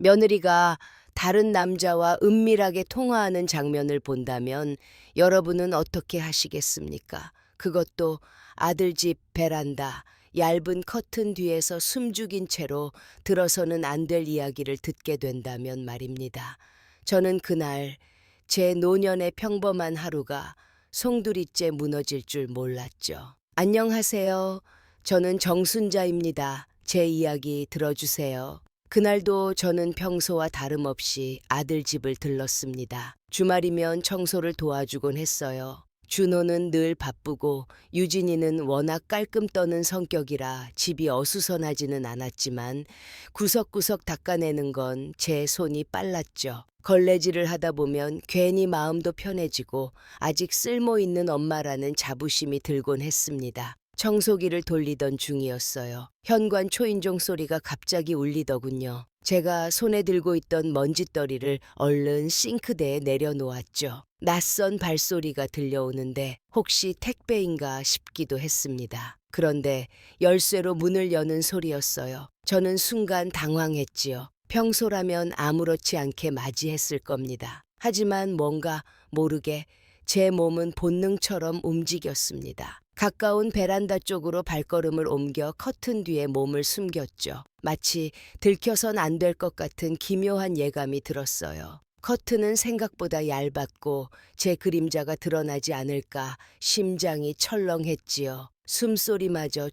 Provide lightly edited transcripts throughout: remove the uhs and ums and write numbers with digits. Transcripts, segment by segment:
며느리가 다른 남자와 은밀하게 통화하는 장면을 본다면 여러분은 어떻게 하시겠습니까? 그것도 아들 집 베란다, 얇은 커튼 뒤에서 숨죽인 채로 들어서는 안 될 이야기를 듣게 된다면 말입니다. 저는 그날 제 노년의 평범한 하루가 송두리째 무너질 줄 몰랐죠. 안녕하세요. 저는 정순자입니다. 제 이야기 들어주세요. 그날도 저는 평소와 다름없이 아들 집을 들렀습니다. 주말이면 청소를 도와주곤 했어요. 준호는 늘 바쁘고 유진이는 워낙 깔끔 떠는 성격이라 집이 어수선하지는 않았지만 구석구석 닦아내는 건 제 손이 빨랐죠. 걸레질을 하다 보면 괜히 마음도 편해지고 아직 쓸모 있는 엄마라는 자부심이 들곤 했습니다. 청소기를 돌리던 중이었어요. 현관 초인종 소리가 갑자기 울리더군요. 제가 손에 들고 있던 먼지떨이를 얼른 싱크대에 내려놓았죠. 낯선 발소리가 들려오는데 혹시 택배인가 싶기도 했습니다. 그런데 열쇠로 문을 여는 소리였어요. 저는 순간 당황했지요. 평소라면 아무렇지 않게 맞이했을 겁니다. 하지만 뭔가 모르게 제 몸은 본능처럼 움직였습니다. 가까운 베란다 쪽으로 발걸음을 옮겨 커튼 뒤에 몸을 숨겼죠. 마치 들켜선 안 될 것 같은 기묘한 예감이 들었어요. 커튼은 생각보다 얇았고 제 그림자가 드러나지 않을까 심장이 철렁했지요. 숨소리마저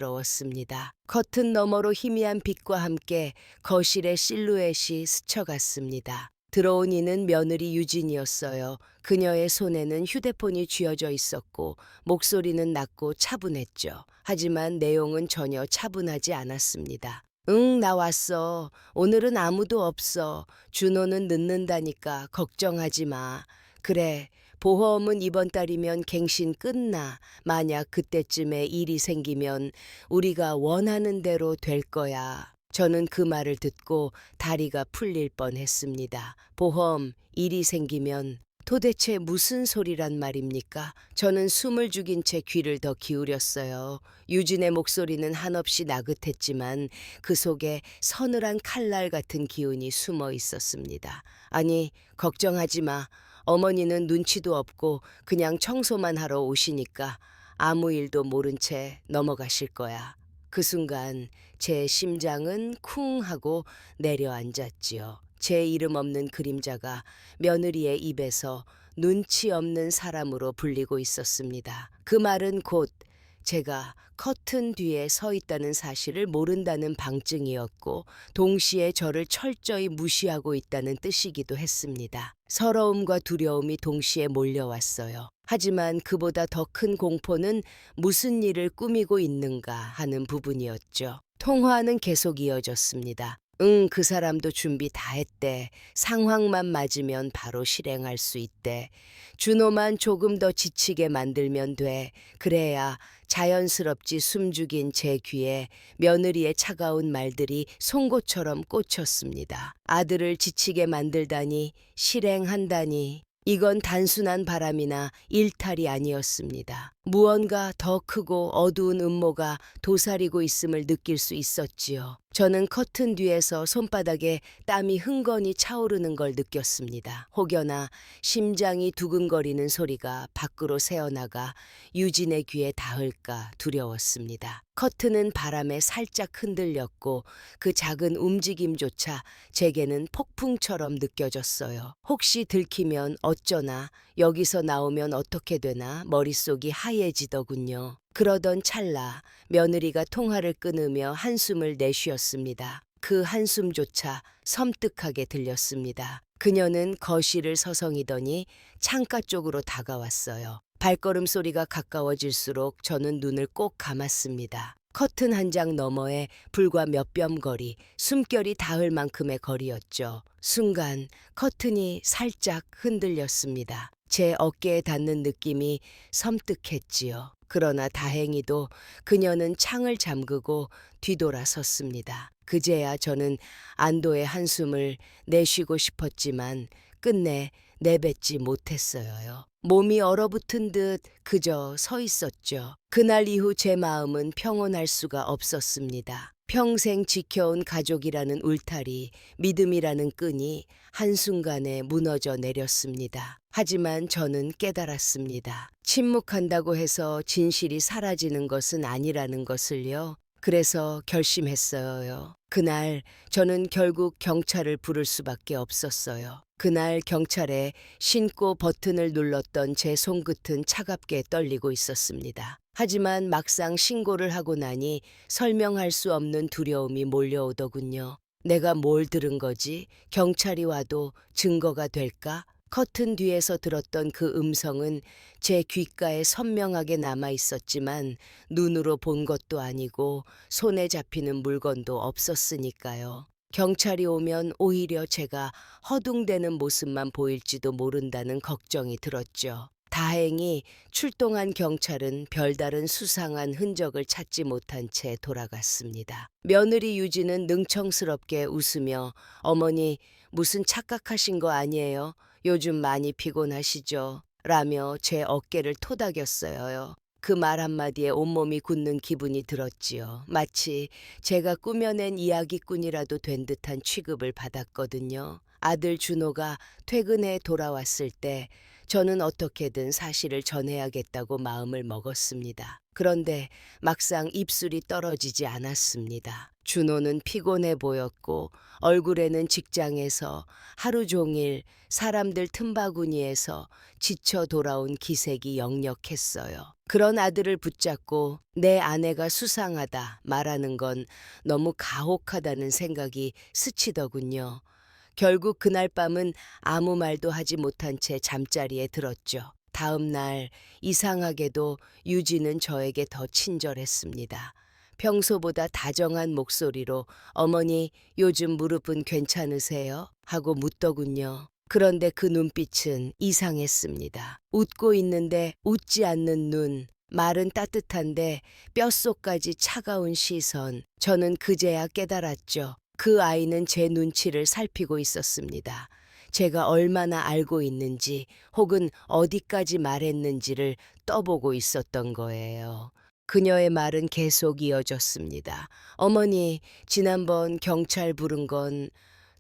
조심스러웠습니다. 커튼 너머로 희미한 빛과 함께 거실의 실루엣이 스쳐갔습니다. 들어온 이는 며느리 유진이었어요. 그녀의 손에는 휴대폰이 쥐어져 있었고 목소리는 낮고 차분했죠. 하지만 내용은 전혀 차분하지 않았습니다. 응, 나 왔어. 오늘은 아무도 없어. 준호는 늦는다니까 걱정하지 마. 그래, 보험은 이번 달이면 갱신 끝나. 만약 그때쯤에 일이 생기면 우리가 원하는 대로 될 거야. 저는 그 말을 듣고 다리가 풀릴 뻔했습니다. 보험, 일이 생기면 도대체 무슨 소리란 말입니까? 저는 숨을 죽인 채 귀를 더 기울였어요. 유진의 목소리는 한없이 나긋했지만 그 속에 서늘한 칼날 같은 기운이 숨어 있었습니다. 아니, 걱정하지 마. 어머니는 눈치도 없고 그냥 청소만 하러 오시니까 아무 일도 모른 채 넘어가실 거야. 그 순간 제 심장은 쿵 하고 내려앉았지요. 제 이름 없는 그림자가 며느리의 입에서 눈치 없는 사람으로 불리고 있었습니다. 그 말은 곧 제가 커튼 뒤에 서 있다는 사실을 모른다는 방증이었고 동시에 저를 철저히 무시하고 있다는 뜻이기도 했습니다. 서러움과 두려움이 동시에 몰려왔어요. 하지만 그보다 더 큰 공포는 무슨 일을 꾸미고 있는가 하는 부분이었죠. 통화는 계속 이어졌습니다. 응, 그 사람도 준비 다 했대. 상황만 맞으면 바로 실행할 수 있대. 준호만 조금 더 지치게 만들면 돼. 그래야 자연스럽지. 숨죽인 제 귀에 며느리의 차가운 말들이 송곳처럼 꽂혔습니다. 아들을 지치게 만들다니, 실행한다니. 이건 단순한 바람이나 일탈이 아니었습니다. 무언가 더 크고 어두운 음모가 도사리고 있음을 느낄 수 있었지요. 저는 커튼 뒤에서 손바닥에 땀이 흥건히 차오르는 걸 느꼈습니다. 혹여나 심장이 두근거리는 소리가 밖으로 새어나가 유진의 귀에 닿을까 두려웠습니다. 커튼은 바람에 살짝 흔들렸고 그 작은 움직임조차 제게는 폭풍처럼 느껴졌어요. 혹시 들키면 어쩌나, 여기서 나오면 어떻게 되나 머릿속이 하얘지더군요. 그러던 찰나 며느리가 통화를 끊으며 한숨을 내쉬었습니다. 그 한숨조차 섬뜩하게 들렸습니다. 그녀는 거실을 서성이더니 창가 쪽으로 다가왔어요. 발걸음 소리가 가까워질수록 저는 눈을 꼭 감았습니다. 커튼 한 장 너머에 불과 몇 뼘 거리, 숨결이 닿을 만큼의 거리였죠. 순간 커튼이 살짝 흔들렸습니다. 제 어깨에 닿는 느낌이 섬뜩했지요. 그러나 다행히도 그녀는 창을 잠그고 뒤돌아섰습니다. 그제야 저는 안도의 한숨을 내쉬고 싶었지만 끝내 내뱉지 못했어요. 몸이 얼어붙은 듯 그저 서 있었죠. 그날 이후 제 마음은 평온할 수가 없었습니다. 평생 지켜온 가족이라는 울타리, 믿음이라는 끈이 한순간에 무너져 내렸습니다. 하지만 저는 깨달았습니다. 침묵한다고 해서 진실이 사라지는 것은 아니라는 것을요. 그래서 결심했어요. 그날 저는 결국 경찰을 부를 수밖에 없었어요. 그날 경찰에 신고 버튼을 눌렀던 제 손끝은 차갑게 떨리고 있었습니다. 하지만 막상 신고를 하고 나니 설명할 수 없는 두려움이 몰려오더군요. 내가 뭘 들은 거지? 경찰이 와도 증거가 될까? 커튼 뒤에서 들었던 그 음성은 제 귓가에 선명하게 남아 있었지만 눈으로 본 것도 아니고 손에 잡히는 물건도 없었으니까요. 경찰이 오면 오히려 제가 허둥대는 모습만 보일지도 모른다는 걱정이 들었죠. 다행히 출동한 경찰은 별다른 수상한 흔적을 찾지 못한 채 돌아갔습니다. 며느리 유진은 능청스럽게 웃으며 어머니 무슨 착각하신 거 아니에요? 요즘 많이 피곤하시죠? 라며 제 어깨를 토닥였어요. 그 말 한마디에 온몸이 굳는 기분이 들었지요. 마치 제가 꾸며낸 이야기꾼이라도 된 듯한 취급을 받았거든요. 아들 준호가 퇴근해 돌아왔을 때 저는 어떻게든 사실을 전해야겠다고 마음을 먹었습니다. 그런데 막상 입술이 떨어지지 않았습니다. 준호는 피곤해 보였고 얼굴에는 직장에서 하루 종일 사람들 틈바구니에서 지쳐 돌아온 기색이 역력했어요. 그런 아들을 붙잡고 내 아내가 수상하다 말하는 건 너무 가혹하다는 생각이 스치더군요. 결국 그날 밤은 아무 말도 하지 못한 채 잠자리에 들었죠. 다음 날 이상하게도 유진은 저에게 더 친절했습니다. 평소보다 다정한 목소리로 어머니 요즘 무릎은 괜찮으세요? 하고 묻더군요. 그런데 그 눈빛은 이상했습니다. 웃고 있는데 웃지 않는 눈, 말은 따뜻한데 뼛속까지 차가운 시선. 저는 그제야 깨달았죠. 그 아이는 제 눈치를 살피고 있었습니다. 제가 얼마나 알고 있는지 혹은 어디까지 말했는지를 떠보고 있었던 거예요. 그녀의 말은 계속 이어졌습니다. 어머니, 지난번 경찰 부른 건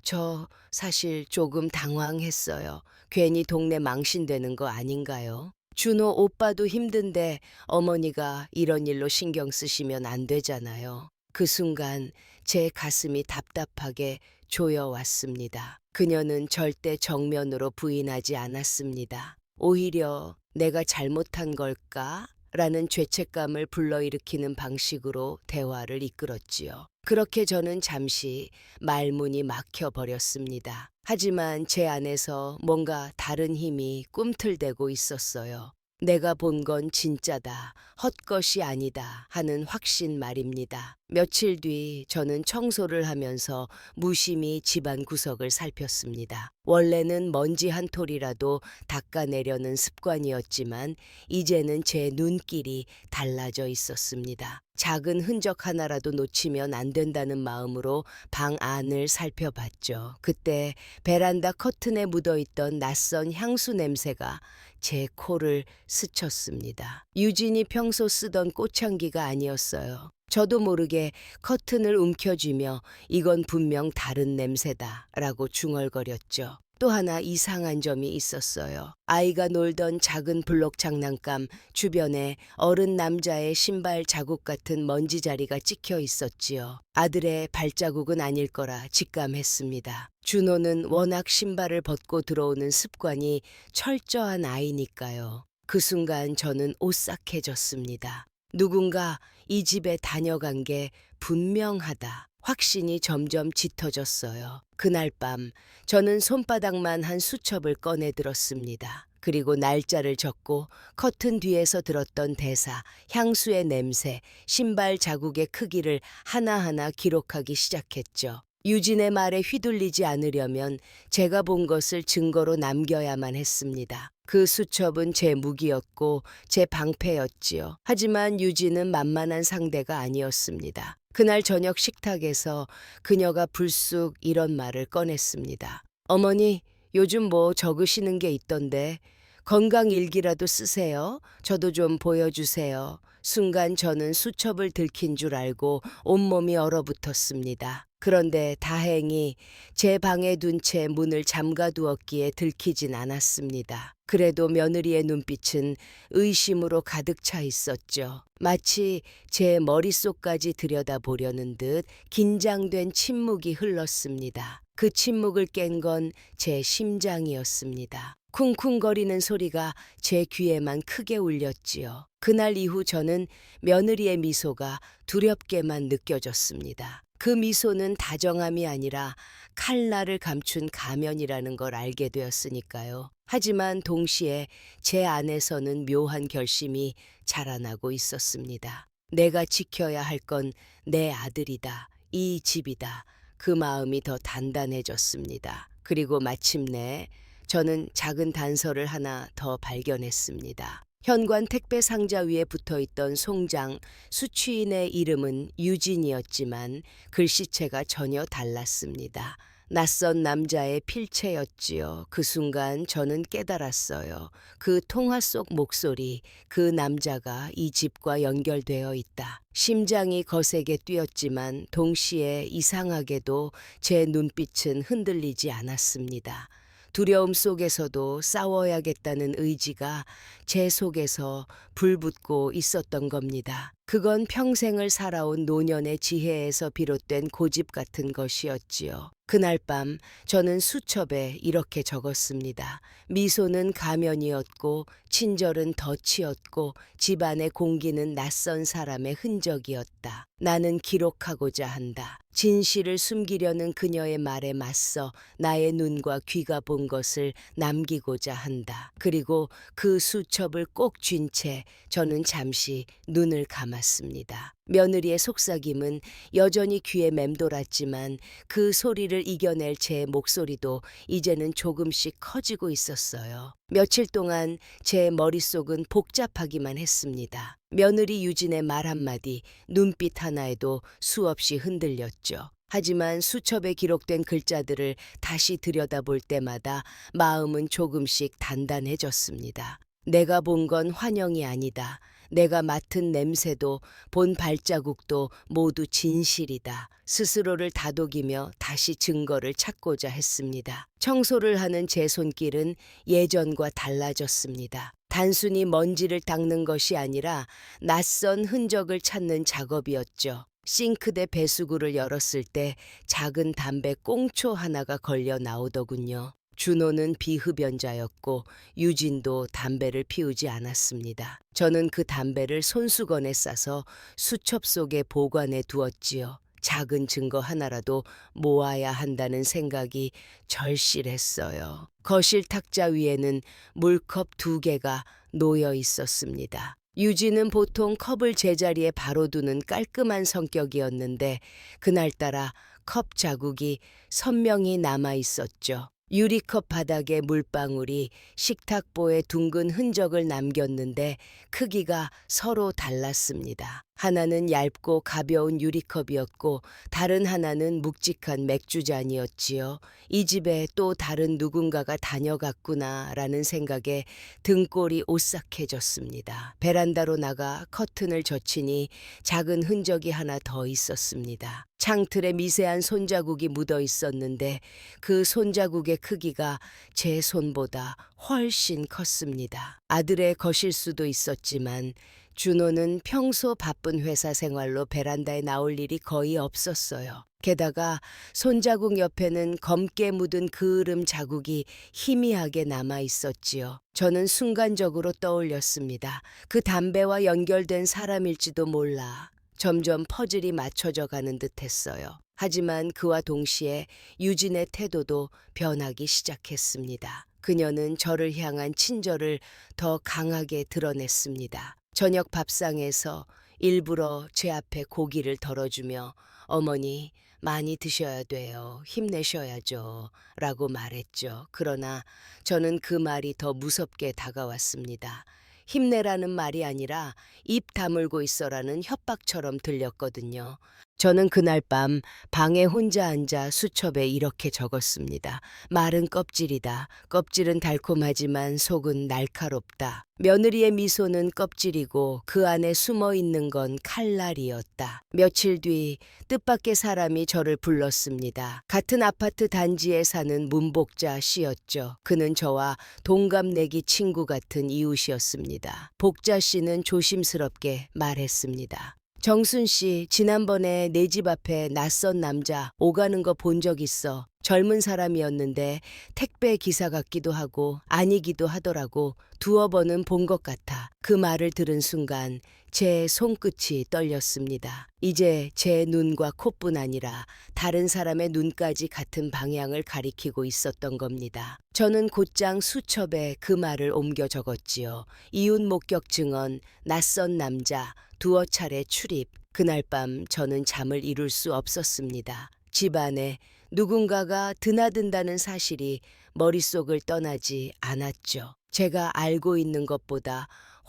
저 사실 조금 당황했어요. 괜히 동네 망신되는 거 아닌가요? 준호 오빠도 힘든데 어머니가 이런 일로 신경 쓰시면 안 되잖아요. 그 순간 제 가슴이 답답하게 조여왔습니다. 그녀는 절대 정면으로 부인하지 않았습니다. 오히려 내가 잘못한 걸까? 라는 죄책감을 불러일으키는 방식으로 대화를 이끌었지요. 그렇게 저는 잠시 말문이 막혀버렸습니다. 하지만 제 안에서 뭔가 다른 힘이 꿈틀대고 있었어요. 내가 본 건 진짜다, 헛것이 아니다 하는 확신 말입니다. 며칠 뒤 저는 청소를 하면서 무심히 집안 구석을 살폈습니다. 원래는 먼지 한 톨이라도 닦아내려는 습관이었지만 이제는 제 눈길이 달라져 있었습니다. 작은 흔적 하나라도 놓치면 안 된다는 마음으로 방 안을 살펴봤죠. 그때 베란다 커튼에 묻어있던 낯선 향수 냄새가 제 코를 스쳤습니다. 유진이 평소 쓰던 꽃향기가 아니었어요. 저도 모르게 커튼을 움켜쥐며 이건 분명 다른 냄새다 라고 중얼거렸죠. 또 하나 이상한 점이 있었어요. 아이가 놀던 작은 블록 장난감 주변에 어른 남자의 신발 자국 같은 먼지 자리가 찍혀 있었지요. 아들의 발자국은 아닐 거라 직감했습니다. 준호는 워낙 신발을 벗고 들어오는 습관이 철저한 아이니까요. 그 순간 저는 오싹해졌습니다. 누군가 이 집에 다녀간 게 분명하다. 확신이 점점 짙어졌어요. 그날 밤 저는 손바닥만 한 수첩을 꺼내 들었습니다. 그리고 날짜를 적고 커튼 뒤에서 들었던 대사, 향수의 냄새, 신발 자국의 크기를 하나하나 기록하기 시작했죠. 유진의 말에 휘둘리지 않으려면 제가 본 것을 증거로 남겨야만 했습니다. 그 수첩은 제 무기였고 제 방패였지요. 하지만 유진은 만만한 상대가 아니었습니다. 그날 저녁 식탁에서 그녀가 불쑥 이런 말을 꺼냈습니다. 어머니, 요즘 뭐 적으시는 게 있던데 건강 일기라도 쓰세요. 저도 좀 보여주세요. 순간 저는 수첩을 들킨 줄 알고 온몸이 얼어붙었습니다. 그런데 다행히 제 방에 둔 채 문을 잠가두었기에 들키진 않았습니다. 그래도 며느리의 눈빛은 의심으로 가득 차 있었죠. 마치 제 머릿속까지 들여다보려는 듯 긴장된 침묵이 흘렀습니다. 그 침묵을 깬 건 제 심장이었습니다. 쿵쿵거리는 소리가 제 귀에만 크게 울렸지요. 그날 이후 저는 며느리의 미소가 두렵게만 느껴졌습니다. 그 미소는 다정함이 아니라 칼날을 감춘 가면이라는 걸 알게 되었으니까요. 하지만 동시에 제 안에서는 묘한 결심이 자라나고 있었습니다. 내가 지켜야 할 건 내 아들이다. 이 집이다. 그 마음이 더 단단해졌습니다. 그리고 마침내 저는 작은 단서를 하나 더 발견했습니다. 현관 택배 상자 위에 붙어있던 송장 수취인의 이름은 유진이었지만 글씨체가 전혀 달랐습니다. 낯선 남자의 필체였지요. 그 순간 저는 깨달았어요. 그 통화 속 목소리, 그 남자가 이 집과 연결되어 있다. 심장이 거세게 뛰었지만 동시에 이상하게도 제 눈빛은 흔들리지 않았습니다. 두려움 속에서도 싸워야겠다는 의지가 제 속에서 불붙고 있었던 겁니다. 그건 평생을 살아온 노년의 지혜에서 비롯된 고집 같은 것이었지요. 그날 밤 저는 수첩에 이렇게 적었습니다. 미소는 가면이었고 친절은 덫이었고 집안의 공기는 낯선 사람의 흔적이었다. 나는 기록하고자 한다. 진실을 숨기려는 그녀의 말에 맞서 나의 눈과 귀가 본 것을 남기고자 한다. 그리고 그 수첩을 꼭 쥔 채 저는 잠시 눈을 감았습니다. 며느리의 속삭임은 여전히 귀에 맴돌았지만 그 소리를 이겨낼 제 목소리도 이제는 조금씩 커지고 있었어요. 며칠 동안 제 머릿속은 복잡하기만 했습니다. 며느리 유진의 말 한마디, 눈빛 하나에도 수없이 흔들렸죠. 하지만 수첩에 기록된 글자들을 다시 들여다볼 때마다 마음은 조금씩 단단해졌습니다. 내가 본 건 환영이 아니다. 내가 맡은 냄새도 본 발자국도 모두 진실이다. 스스로를 다독이며 다시 증거를 찾고자 했습니다. 청소를 하는 제 손길은 예전과 달라졌습니다. 단순히 먼지를 닦는 것이 아니라 낯선 흔적을 찾는 작업이었죠. 싱크대 배수구를 열었을 때 작은 담배 꽁초 하나가 걸려 나오더군요. 준호는 비흡연자였고 유진도 담배를 피우지 않았습니다. 저는 그 담배를 손수건에 싸서 수첩 속에 보관해 두었지요. 작은 증거 하나라도 모아야 한다는 생각이 절실했어요. 거실 탁자 위에는 물컵 2개가 놓여 있었습니다. 유진은 보통 컵을 제자리에 바로 두는 깔끔한 성격이었는데 그날따라 컵 자국이 선명히 남아 있었죠. 유리컵 바닥에 물방울이 식탁보에 둥근 흔적을 남겼는데 크기가 서로 달랐습니다. 하나는 얇고 가벼운 유리컵이었고 다른 하나는 묵직한 맥주잔이었지요. 이 집에 또 다른 누군가가 다녀갔구나라는 생각에 등골이 오싹해졌습니다. 베란다로 나가 커튼을 젖히니 작은 흔적이 하나 더 있었습니다. 창틀에 미세한 손자국이 묻어 있었는데 그 손자국의 크기가 제 손보다 훨씬 컸습니다. 아들의 것일 수도 있었지만 준호는 평소 바쁜 회사 생활로 베란다에 나올 일이 거의 없었어요. 게다가 손자국 옆에는 검게 묻은 그을음 자국이 희미하게 남아 있었지요. 저는 순간적으로 떠올렸습니다. 그 담배와 연결된 사람일지도 몰라. 점점 퍼즐이 맞춰져 가는 듯했어요. 하지만 그와 동시에 유진의 태도도 변하기 시작했습니다. 그녀는 저를 향한 친절을 더 강하게 드러냈습니다. 저녁 밥상에서 일부러 제 앞에 고기를 덜어주며 어머니 많이 드셔야 돼요. 힘내셔야죠. 라고 말했죠. 그러나 저는 그 말이 더 무섭게 다가왔습니다. 힘내라는 말이 아니라 입 다물고 있어라는 협박처럼 들렸거든요. 저는 그날 밤 방에 혼자 앉아 수첩에 이렇게 적었습니다. 말은 껍질이다. 껍질은 달콤하지만 속은 날카롭다. 며느리의 미소는 껍질이고 그 안에 숨어 있는 건 칼날이었다. 며칠 뒤 뜻밖의 사람이 저를 불렀습니다. 같은 아파트 단지에 사는 문복자 씨였죠. 그는 저와 동갑내기 친구 같은 이웃이었습니다. 복자 씨는 조심스럽게 말했습니다. 정순 씨, 지난번에 내 집 앞에 낯선 남자 오가는 거 본 적 있어. 젊은 사람이었는데 택배 기사 같기도 하고 아니기도 하더라고. 두어 번은 본 것 같아. 그 말을 들은 순간 제 손끝이 떨렸습니다. 이제 제 눈과 코뿐 아니라 다른 사람의 눈까지 같은 방향을 가리키고 있었던 겁니다. 저는 곧장 수첩에 그 말을 옮겨 적었지요. 이웃 목격 증언, 낯선 남자, 두어 차례 출입. 그날 밤 저는 잠을 이룰 수 없었습니다. 집안에 누군가가 드나든다는 사실이 머릿속을 떠나지 않았죠. 제가 알고 있는 것보다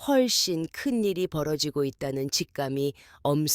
훨씬 큰 일이 벌어지고 있다는 직감이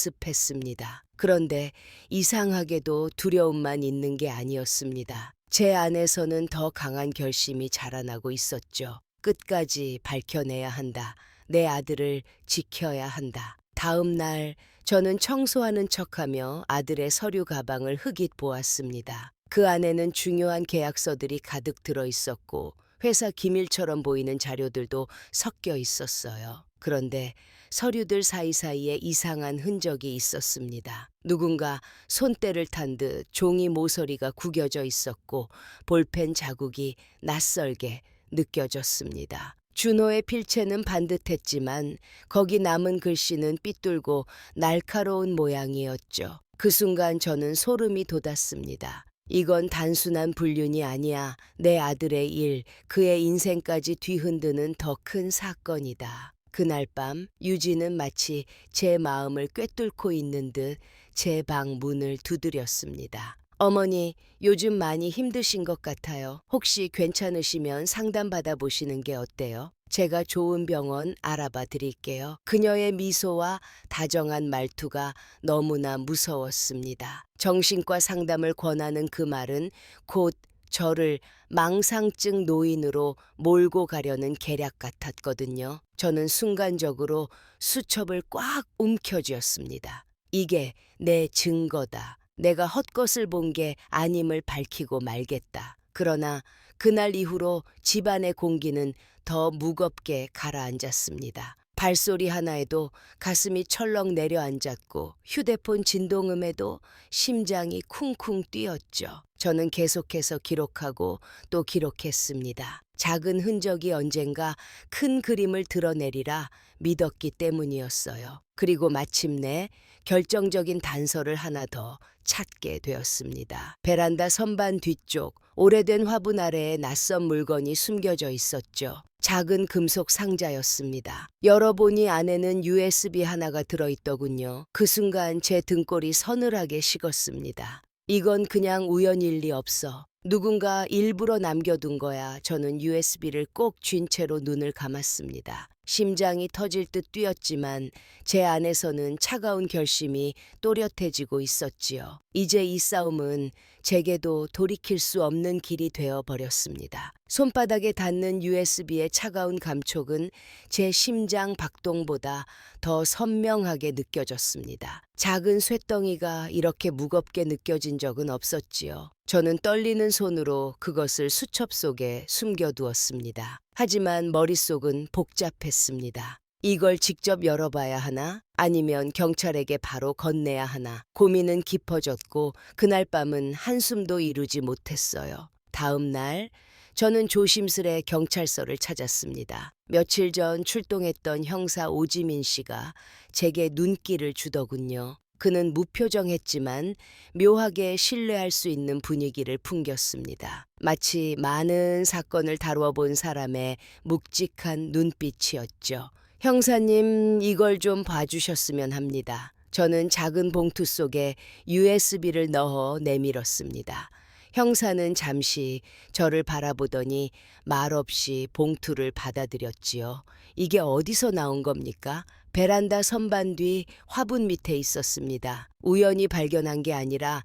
엄습했습니다. 그런데 이상하게도 두려움만 있는 게 아니었습니다. 제 안에서는 더 강한 결심이 자라나고 있었죠. 끝까지 밝혀내야 한다. 내 아들을 지켜야 한다. 다음 날 저는 청소하는 척하며 아들의 서류 가방을 흐깃 보았습니다. 그 안에는 중요한 계약서들이 가득 들어 있었고 회사 기밀처럼 보이는 자료들도 섞여 있었어요. 그런데 서류들 사이사이에 이상한 흔적이 있었습니다. 누군가 손때를 탄 듯 종이 모서리가 구겨져 있었고 볼펜 자국이 낯설게 느껴졌습니다. 준호의 필체는 반듯했지만 거기 남은 글씨는 삐뚤고 날카로운 모양이었죠. 그 순간 저는 소름이 돋았습니다. 이건 단순한 불륜이 아니야. 내 아들의 일, 그의 인생까지 뒤흔드는 더 큰 사건이다. 그날 밤 유진은 마치 제 마음을 꿰뚫고 있는 듯 제 방 문을 두드렸습니다. 어머니, 요즘 많이 힘드신 것 같아요. 혹시 괜찮으시면 상담 받아보시는 게 어때요? 제가 좋은 병원 알아봐 드릴게요. 그녀의 미소와 다정한 말투가 너무나 무서웠습니다. 정신과 상담을 권하는 그 말은 곧 저를 망상증 노인으로 몰고 가려는 계략 같았거든요. 저는 순간적으로 수첩을 꽉 움켜쥐었습니다. 이게 내 증거다. 내가 헛것을 본 게 아님을 밝히고 말겠다. 그러나 그날 이후로 집안의 공기는 더 무겁게 가라앉았습니다. 발소리 하나에도 가슴이 철렁 내려앉았고 휴대폰 진동음에도 심장이 쿵쿵 뛰었죠. 저는 계속해서 기록하고 또 기록했습니다. 작은 흔적이 언젠가 큰 그림을 드러내리라 믿었기 때문이었어요. 그리고 마침내 결정적인 단서를 하나 더 찾게 되었습니다. 베란다 선반 뒤쪽 오래된 화분 아래에 낯선 물건이 숨겨져 있었죠. 작은 금속 상자였습니다. 열어보니 안에는 USB 하나가 들어있더군요. 그 순간 제 등골이 서늘하게 식었습니다. 이건 그냥 우연일 리 없어. 누군가 일부러 남겨둔 거야. 저는 USB를 꼭 쥔 채로 눈을 감았습니다. 심장이 터질 듯 뛰었지만 제 안에서는 차가운 결심이 또렷해지고 있었지요. 이제 이 싸움은 제게도 돌이킬 수 없는 길이 되어 버렸습니다. 손바닥에 닿는 USB의 차가운 감촉은 제 심장 박동보다 더 선명하게 느껴졌습니다. 작은 쇳덩이가 이렇게 무겁게 느껴진 적은 없었지요. 저는 떨리는 손으로 그것을 수첩 속에 숨겨두었습니다. 하지만 머릿속은 복잡했습니다. 이걸 직접 열어봐야 하나? 아니면 경찰에게 바로 건네야 하나? 고민은 깊어졌고 그날 밤은 한숨도 이루지 못했어요. 다음 날 저는 조심스레 경찰서를 찾았습니다. 며칠 전 출동했던 형사 오지민 씨가 제게 눈길을 주더군요. 그는 무표정했지만 묘하게 신뢰할 수 있는 분위기를 풍겼습니다. 마치 많은 사건을 다루어 본 사람의 묵직한 눈빛이었죠. 형사님, 이걸 좀 봐주셨으면 합니다. 저는 작은 봉투 속에 USB를 넣어 내밀었습니다. 형사는 잠시 저를 바라보더니 말없이 봉투를 받아들였지요. 이게 어디서 나온 겁니까? 베란다 선반 뒤 화분 밑에 있었습니다. 우연히 발견한 게 아니라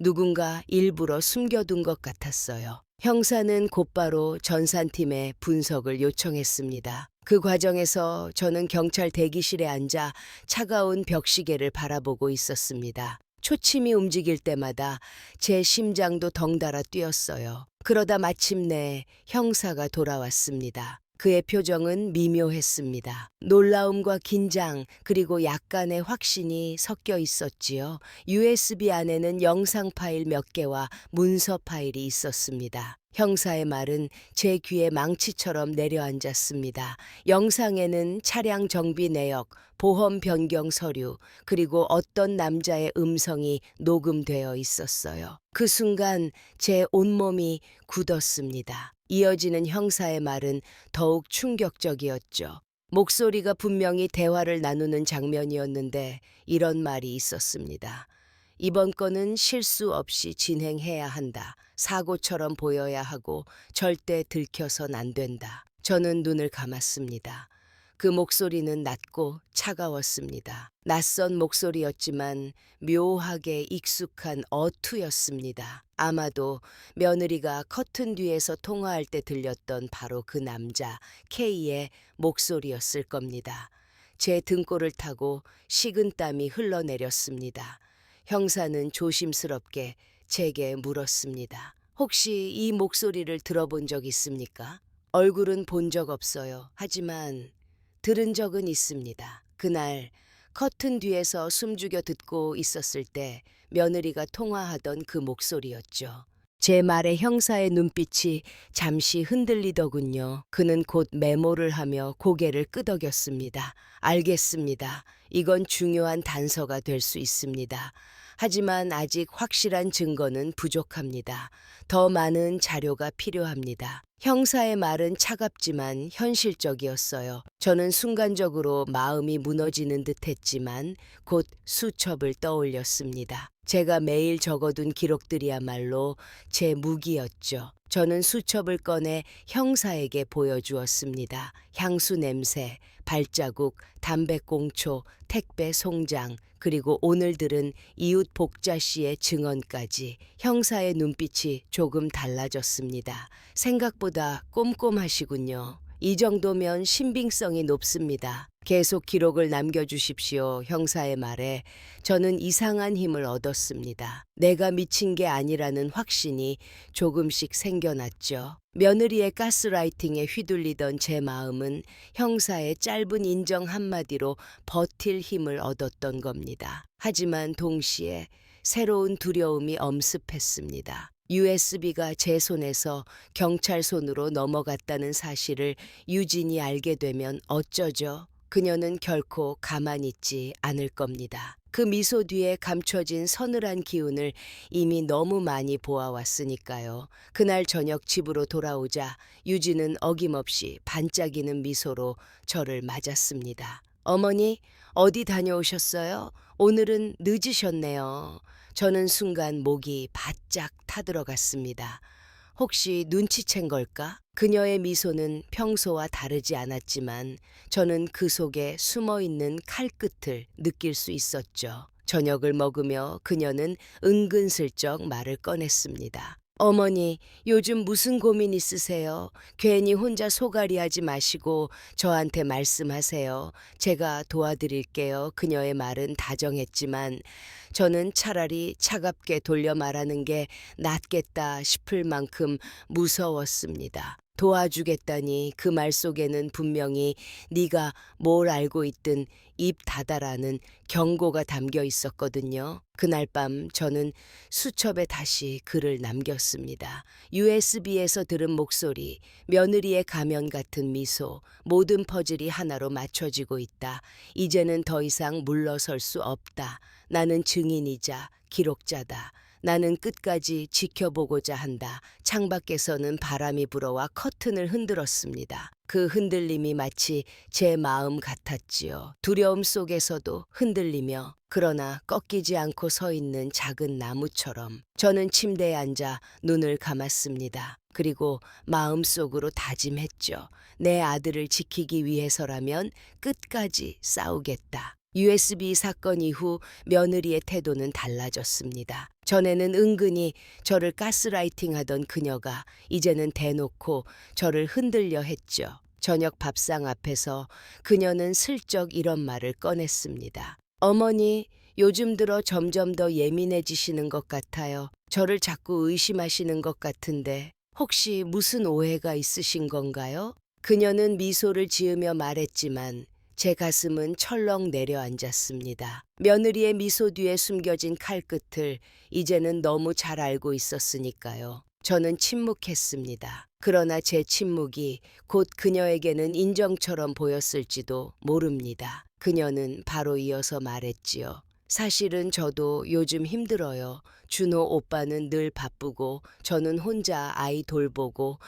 누군가 일부러 숨겨둔 것 같았어요. 형사는 곧바로 전산팀에 분석을 요청했습니다. 그 과정에서 저는 경찰 대기실에 앉아 차가운 벽시계를 바라보고 있었습니다. 초침이 움직일 때마다 제 심장도 덩달아 뛰었어요. 그러다 마침내 형사가 돌아왔습니다. 그의 표정은 미묘했습니다. 놀라움과 긴장, 그리고 약간의 확신이 섞여 있었지요. USB 안에는 영상 파일 몇 개와 문서 파일이 있었습니다. 형사의 말은 제 귀에 망치처럼 내려앉았습니다. 영상에는 차량 정비 내역, 보험 변경 서류, 그리고 어떤 남자의 음성이 녹음되어 있었어요. 그 순간 제 온몸이 굳었습니다. 이어지는 형사의 말은 더욱 충격적이었죠. 목소리가 분명히 대화를 나누는 장면이었는데 이런 말이 있었습니다. 이번 건은 실수 없이 진행해야 한다. 사고처럼 보여야 하고 절대 들켜선 안 된다. 저는 눈을 감았습니다. 그 목소리는 낮고 차가웠습니다. 낯선 목소리였지만 묘하게 익숙한 어투였습니다. 아마도 며느리가 커튼 뒤에서 통화할 때 들렸던 바로 그 남자 K의 목소리였을 겁니다. 제 등골을 타고 식은땀이 흘러내렸습니다. 형사는 조심스럽게 제게 물었습니다. 혹시 이 목소리를 들어본 적 있습니까? 얼굴은 본 적 없어요. 하지만 들은 적은 있습니다. 그날 커튼 뒤에서 숨죽여 듣고 있었을 때 며느리가 통화하던 그 목소리였죠. 제 말에 형사의 눈빛이 잠시 흔들리더군요. 그는 곧 메모를 하며 고개를 끄덕였습니다. 알겠습니다. 이건 중요한 단서가 될 수 있습니다. 하지만 아직 확실한 증거는 부족합니다. 더 많은 자료가 필요합니다. 형사의 말은 차갑지만 현실적이었어요. 저는 순간적으로 마음이 무너지는 듯 했지만 곧 수첩을 떠올렸습니다. 제가 매일 적어둔 기록들이야말로 제 무기였죠. 저는 수첩을 꺼내 형사에게 보여주었습니다. 향수 냄새, 발자국, 담배꽁초, 택배 송장, 그리고 오늘 들은 이웃 복자 씨의 증언까지. 형사의 눈빛이 조금 달라졌습니다. 생각보다 꼼꼼하시군요. 이 정도면 신빙성이 높습니다. 계속 기록을 남겨주십시오. 형사의 말에 저는 이상한 힘을 얻었습니다. 내가 미친 게 아니라는 확신이 조금씩 생겨났죠. 며느리의 가스라이팅에 휘둘리던 제 마음은 형사의 짧은 인정 한마디로 버틸 힘을 얻었던 겁니다. 하지만 동시에 새로운 두려움이 엄습했습니다. USB가 제 손에서 경찰 손으로 넘어갔다는 사실을 유진이 알게 되면 어쩌죠? 그녀는 결코 가만히 있지 않을 겁니다. 그 미소 뒤에 감춰진 서늘한 기운을 이미 너무 많이 보아왔으니까요. 그날 저녁 집으로 돌아오자 유진은 어김없이 반짝이는 미소로 저를 맞았습니다. 어머니, 어디 다녀오셨어요? 오늘은 늦으셨네요. 저는 순간 목이 바짝 타들어갔습니다. 혹시 눈치챈 걸까? 그녀의 미소는 평소와 다르지 않았지만 저는 그 속에 숨어있는 칼끝을 느낄 수 있었죠. 저녁을 먹으며 그녀는 은근슬쩍 말을 꺼냈습니다. 어머니, 요즘 무슨 고민 있으세요? 괜히 혼자 소갈이하지 마시고 저한테 말씀하세요. 제가 도와드릴게요. 그녀의 말은 다정했지만 저는 차라리 차갑게 돌려 말하는 게 낫겠다 싶을 만큼 무서웠습니다. 도와주겠다니 그 말 속에는 분명히 네가 뭘 알고 있든 입 닫아라는 경고가 담겨 있었거든요. 그날 밤 저는 수첩에 다시 글을 남겼습니다. USB에서 들은 목소리, 며느리의 가면 같은 미소, 모든 퍼즐이 하나로 맞춰지고 있다. 이제는 더 이상 물러설 수 없다. 나는 증인이자 기록자다. 나는 끝까지 지켜보고자 한다. 창밖에서는 바람이 불어와 커튼을 흔들었습니다. 그 흔들림이 마치 제 마음 같았지요. 두려움 속에서도 흔들리며 그러나 꺾이지 않고 서 있는 작은 나무처럼 저는 침대에 앉아 눈을 감았습니다. 그리고 마음속으로 다짐했죠. 내 아들을 지키기 위해서라면 끝까지 싸우겠다. USB 사건 이후 며느리의 태도는 달라졌습니다. 전에는 은근히 저를 가스라이팅하던 그녀가 이제는 대놓고 저를 흔들려 했죠. 저녁 밥상 앞에서 그녀는 슬쩍 이런 말을 꺼냈습니다. 어머니, 요즘 들어 점점 더 예민해지시는 것 같아요. 저를 자꾸 의심하시는 것 같은데 혹시 무슨 오해가 있으신 건가요? 그녀는 미소를 지으며 말했지만 제 가슴은 철렁 내려앉았습니다. 며느리의 미소 뒤에 숨겨진 칼끝을 이제는 너무 잘 알고 있었으니까요. 저는 침묵했습니다. 그러나 제 침묵이 곧 그녀에게는 인정처럼 보였을지도 모릅니다. 그녀는 바로 이어서 말했지요. 사실은 저도 요즘 힘들어요. 준호 오빠는 늘 바쁘고 저는 혼자 아이 돌보고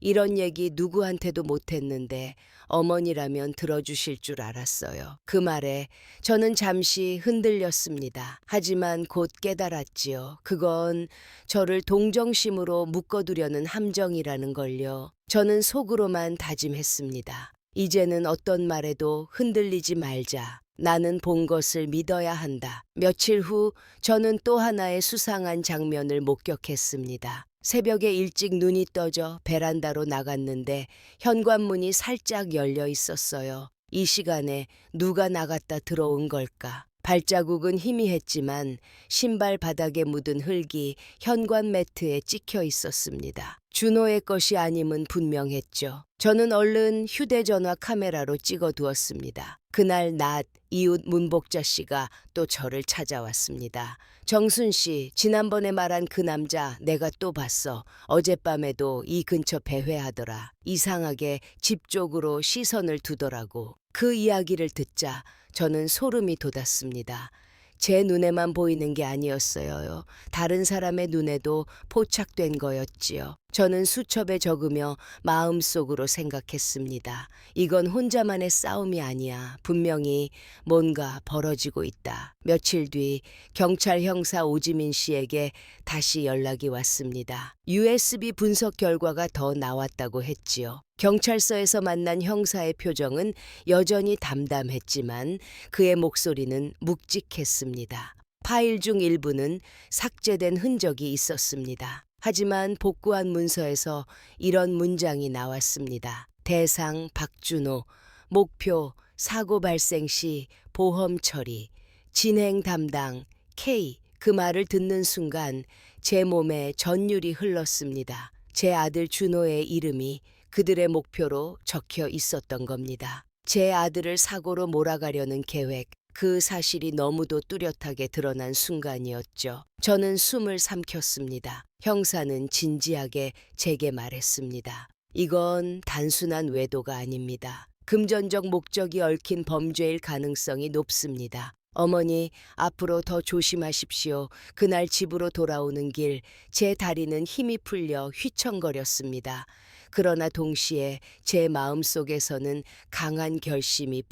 이런 얘기 누구한테도 못했는데 어머니라면 들어주실 줄 알았어요. 그 말에 저는 잠시 흔들렸습니다. 하지만 곧 깨달았지요. 그건 저를 동정심으로 묶어두려는 함정이라는 걸요. 저는 속으로만 다짐했습니다. 이제는 어떤 말에도 흔들리지 말자. 나는 본 것을 믿어야 한다. 며칠 후 저는 또 하나의 수상한 장면을 목격했습니다. 새벽에 일찍 눈이 떠져 베란다로 나갔는데 현관문이 살짝 열려 있었어요. 이 시간에 누가 나갔다 들어온 걸까? 발자국은 희미했지만 신발 바닥에 묻은 흙이 현관 매트에 찍혀 있었습니다. 준호의 것이 아님은 분명했죠. 저는 얼른 휴대전화 카메라로 찍어두었습니다. 그날 낮 이웃 문복자 씨가 또 저를 찾아왔습니다. 정순 씨, 지난번에 말한 그 남자 내가 또 봤어. 어젯밤에도 이 근처 배회하더라. 이상하게 집 쪽으로 시선을 두더라고. 그 이야기를 듣자 저는 소름이 돋았습니다. 제 눈에만 보이는 게 아니었어요. 다른 사람의 눈에도 포착된 거였지요. 저는 수첩에 적으며 마음속으로 생각했습니다. 이건 혼자만의 싸움이 아니야. 분명히 뭔가 벌어지고 있다. 며칠 뒤 경찰 형사 오지민 씨에게 다시 연락이 왔습니다. USB 분석 결과가 더 나왔다고 했지요. 경찰서에서 만난 형사의 표정은 여전히 담담했지만 그의 목소리는 묵직했습니다. 파일 중 일부는 삭제된 흔적이 있었습니다. 하지만 복구한 문서에서 이런 문장이 나왔습니다. 대상 박준호, 목표 사고 발생 시 보험 처리, 진행 담당 K. 그 말을 듣는 순간 제 몸에 전율이 흘렀습니다. 제 아들 준호의 이름이 그들의 목표로 적혀 있었던 겁니다. 제 아들을 사고로 몰아가려는 계획, 그 사실이 너무도 뚜렷하게 드러난 순간이었죠. 저는 숨을 삼켰습니다. 형사는 진지하게 제게 말했습니다. 이건 단순한 외도가 아닙니다. 금전적 목적이 얽힌 범죄일 가능성이 높습니다. 어머니, 앞으로 더 조심하십시오. 그날 집으로 돌아오는 길, 제 다리는 힘이 풀려 휘청거렸습니다. 그러나 동시에 제 마음속에서는 강한 결심이